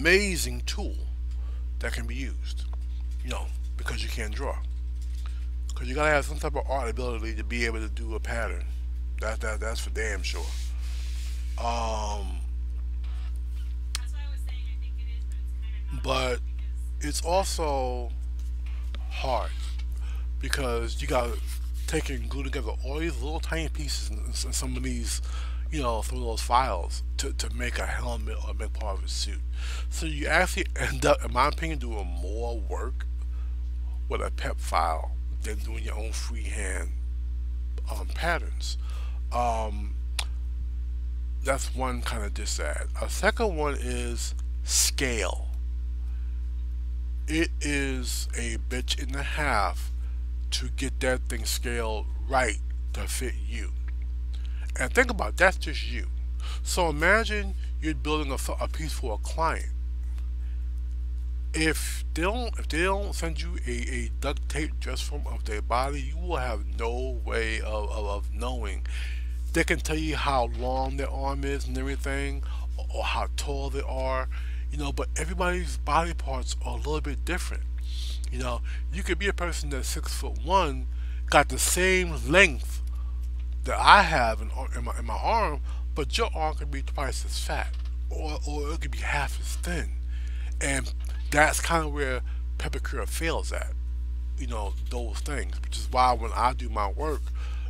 amazing tool that can be used. You know, because you can't draw. Because you gotta have some type of art ability to be able to do a pattern. That's for damn sure. Um, but it's also hard because you gotta take and glue together all these little tiny pieces in some of these, some of those files to make a helmet or make part of a suit. So you actually end up, in my opinion, doing more work with a PEP file than doing your own freehand patterns. Um, that's one kind of dissad. A second one is scale. It is a bitch and a half to get that thing scaled right to fit you. And think about it, that's just you. So imagine you're building a piece for a client. If they don't send you a duct tape dress form of their body, you will have no way of knowing. They can tell you how long their arm is and everything, or how tall they are, but everybody's body parts are a little bit different. You could be a person that's 6'1", got the same length that I have in my arm, but your arm could be twice as fat, or it could be half as thin, and that's kind of where Peppercure fails at. Those things, which is why when I do my work,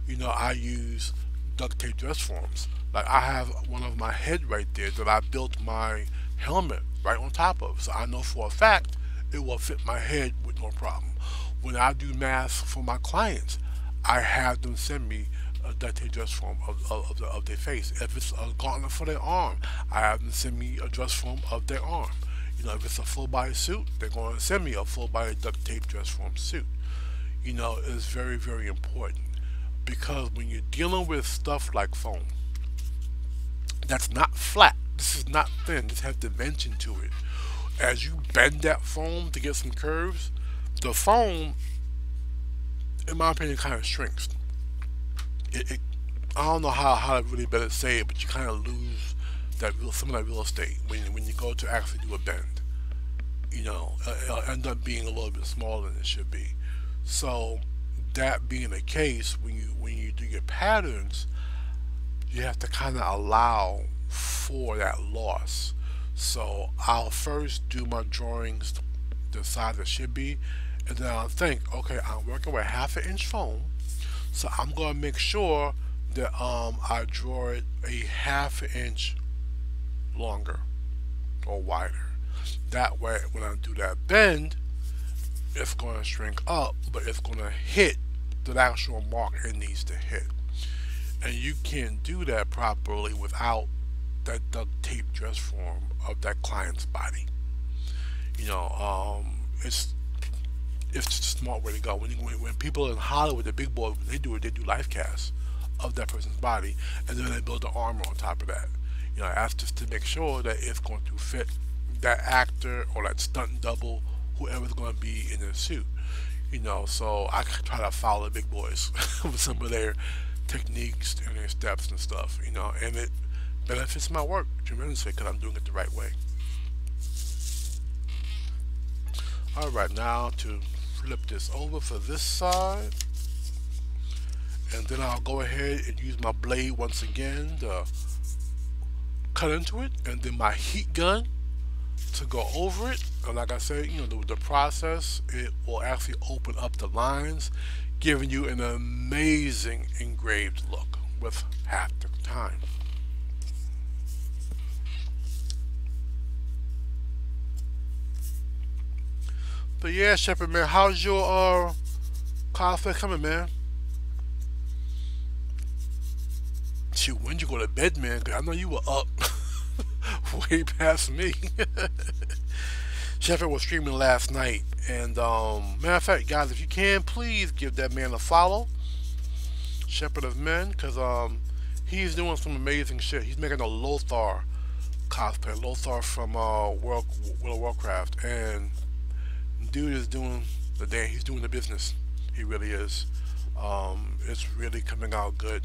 I use duct tape dress forms. Like I have one of my head right there that I built my helmet right on top of, so I know for a fact it will fit my head with no problem. When I do masks for my clients, I have them send me a duct tape dress form of their face. If it's a gauntlet for their arm, I have them send me a dress form of their arm. If it's a full body suit, they're going to send me a full body duct tape dress form suit. It's very, very important because when you're dealing with stuff like foam, that's not flat. This is not thin. This has dimension to it. As you bend that foam to get some curves, the foam, in my opinion, kind of shrinks. It I don't know how to really better say it, but you kind of lose some of that real estate when you go to actually do a bend. It'll end up being a little bit smaller than it should be. So that being the case, when you do your patterns, you have to kind of allow for that loss. So I'll first do my drawings the size it should be, and then I'll think, okay, I'm working with half an inch foam, so I'm going to make sure that I draw it a half an inch longer or wider. That way, when I do that bend, it's going to shrink up, but it's going to hit the actual mark it needs to hit. And you can't do that properly without that duct tape dress form of that client's body. You know, it's just a smart way to go. When people in Hollywood, the big boys, when they do life casts of that person's body, and then they build the armor on top of that. That's just to make sure that it's going to fit that actor or that stunt double, whoever's going to be in their suit. So I try to follow the big boys with some of their techniques and their steps and stuff. And it benefits my work tremendously because I'm doing it the right way. Alright, now to flip this over for this side, and then I'll go ahead and use my blade once again to cut into it, and then my heat gun to go over it. And like I said, the process, it will actually open up the lines, giving you an amazing engraved look with half the time. But yeah, Shepherd man, how's your cosplay coming, man? Shoot, when you go to bed, man? Cause I know you were up way past me. Shepherd was streaming last night, and matter of fact, guys, if you can, please give that man a follow, Shepherd of Men, cause he's doing some amazing shit. He's making a Lothar cosplay, Lothar from World of Warcraft, and dude is doing the day. He's doing the business. He really is. It's really coming out good.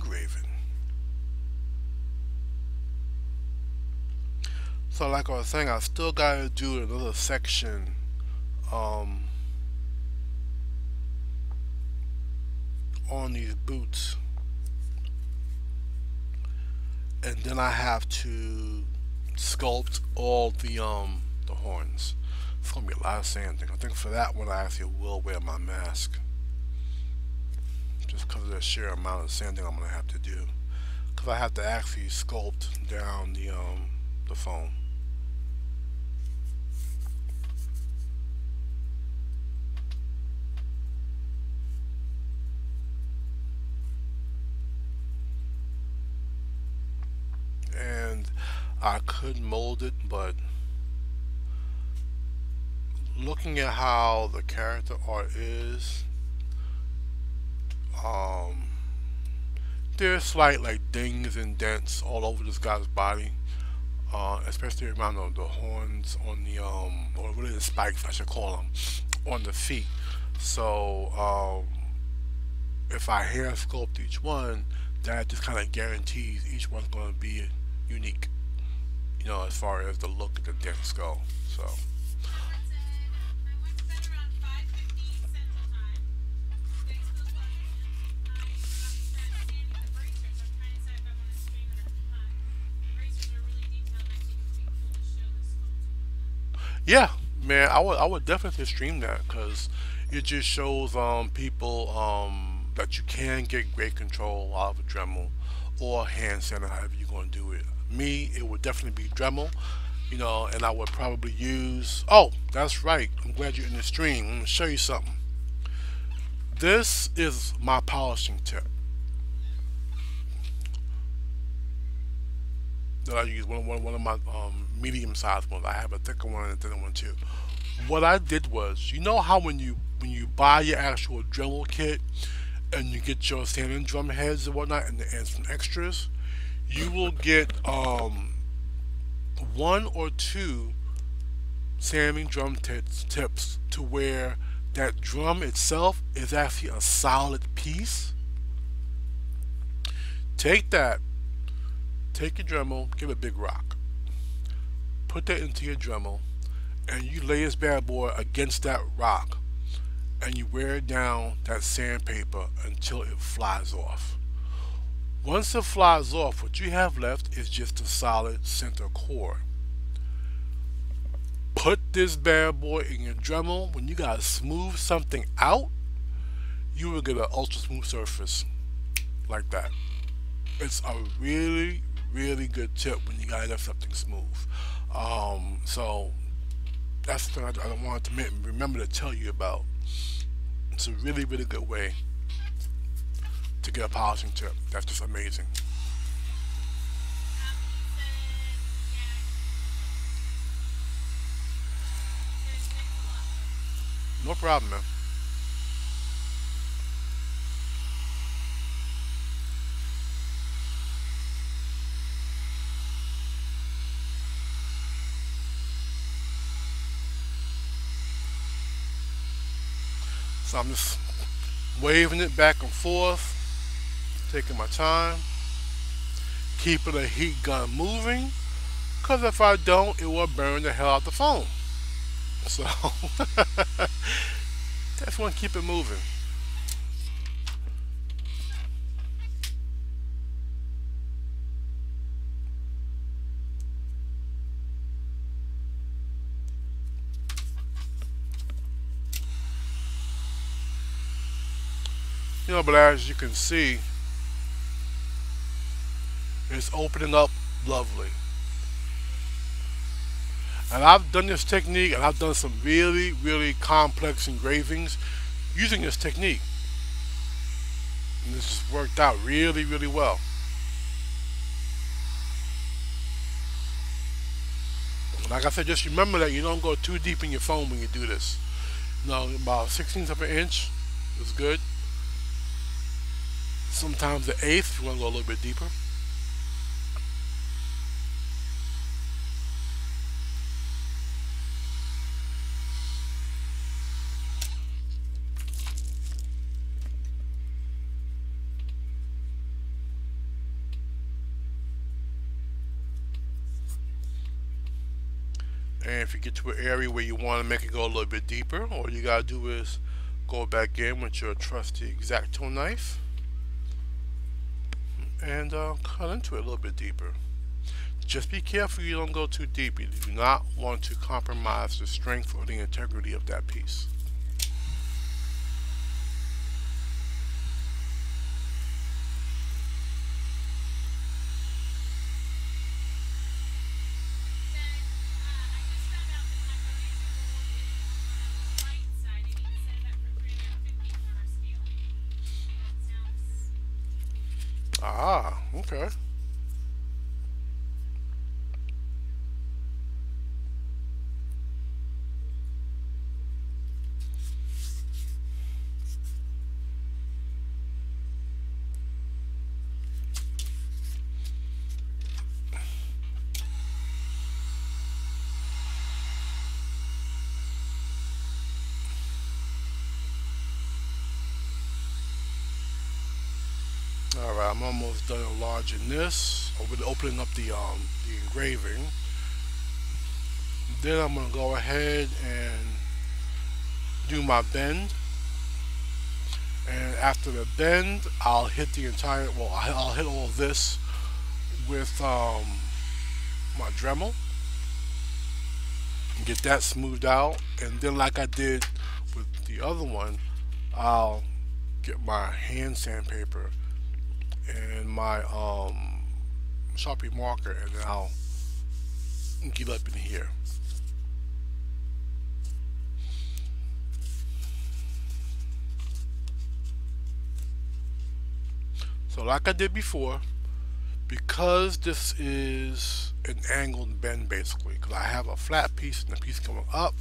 engraving. So like I was saying, I still gotta do another section um, on these boots, and then I have to sculpt all the horns. It's gonna be a lot of sanding. I think for that one I actually will wear my mask, just because of the sheer amount of sanding I'm gonna have to do. Because I have to actually sculpt down the foam. And I could mold it, but looking at how the character art is, um, there's slight like dings and dents all over this guy's body, especially around the horns on the or really the spikes I should call them, on the feet. So if I hair sculpt each one, that just kind of guarantees each one's going to be unique, you know, as far as the look of the dents go. So. Yeah, man, I would definitely stream that because it just shows people that you can get great control out of a Dremel or hand sander, however you're going to do it. Me, it would definitely be Dremel, you know, and I would probably use. Oh, that's right. I'm glad you're in the stream. I'm gonna show you something. This is my polishing tip that I use. One of my medium-sized ones. I have a thicker one and a thinner one too. What I did was, you know how when you buy your actual Dremel kit and you get your sanding drum heads and whatnot and some extras, you will get one or two sanding drum tips to where that drum itself is actually a solid piece. Take that, take your Dremel, give it a big rock, put that into your Dremel, and you lay this bad boy against that rock, and you wear down that sandpaper until it flies off. Once it flies off, what you have left is just a solid center core. Put this bad boy in your Dremel. When you gotta smooth something out, you will get an ultra smooth surface like that. It's a really, really good tip when you gotta get something smooth. So that's the thing I wanted to remember to tell you about. It's a really, really good way to get a polishing tip. That's just amazing. No problem, man. So I'm just waving it back and forth, taking my time, keeping the heat gun moving, because if I don't, it will burn the hell out the phone. So just want to keep it moving. You know, but as you can see, it's opening up lovely. And I've done this technique, and I've done some really, really complex engravings using this technique. And this just worked out really, really well. Like I said, just remember that you don't go too deep in your foam when you do this. You know, about 1/16 of an inch is good. Sometimes the eighth, if you want to go a little bit deeper. And if you get to an area where you want to make it go a little bit deeper, all you gotta do is go back in with your trusty X-Acto knife and cut into it a little bit deeper. Just be careful you don't go too deep. You do not want to compromise the strength or the integrity of that piece. Ah, okay. Alright, I'm almost done enlarging this. Opening up the engraving. Then I'm gonna go ahead and do my bend. And after the bend, I'll hit the entire, well, I'll hit all of this with my Dremel and get that smoothed out. And then like I did with the other one, I'll get my hand sandpaper and my Sharpie marker, and then I'll get up in here. So like I did before, because this is an angled bend basically, because I have a flat piece and the piece coming up,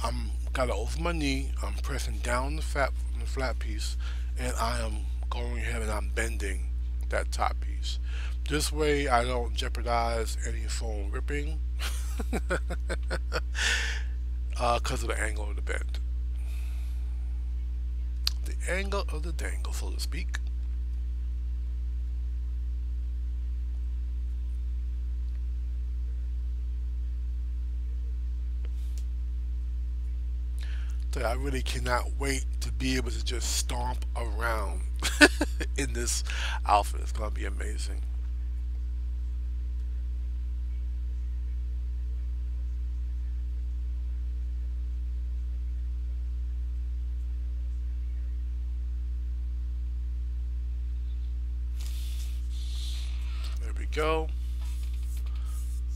I'm got it over my knee, I'm pressing down the flat piece, and I am going ahead and I'm bending that top piece. This way I don't jeopardize any foam ripping because of the angle of the bend. The angle of the dangle, so to speak. So I really cannot wait to be able to just stomp around in this outfit. It's going to be amazing. There we go.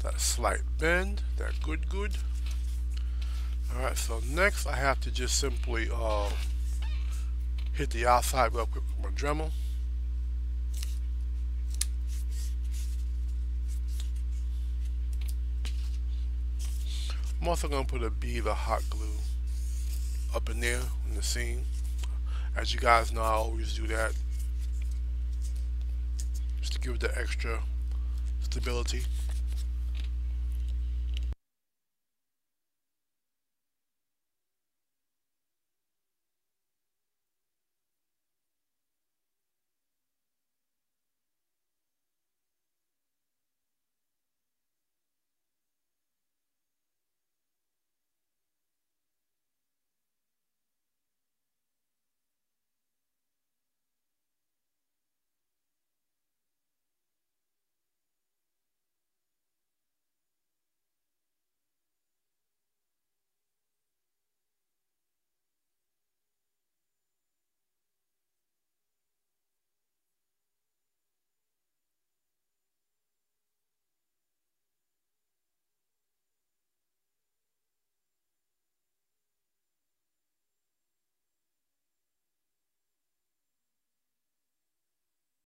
That slight bend, that good. Alright, so next I have to just simply hit the outside real quick with my Dremel. I'm also going to put a bead of hot glue up in there in the seam. As you guys know, I always do that just to give it the extra stability.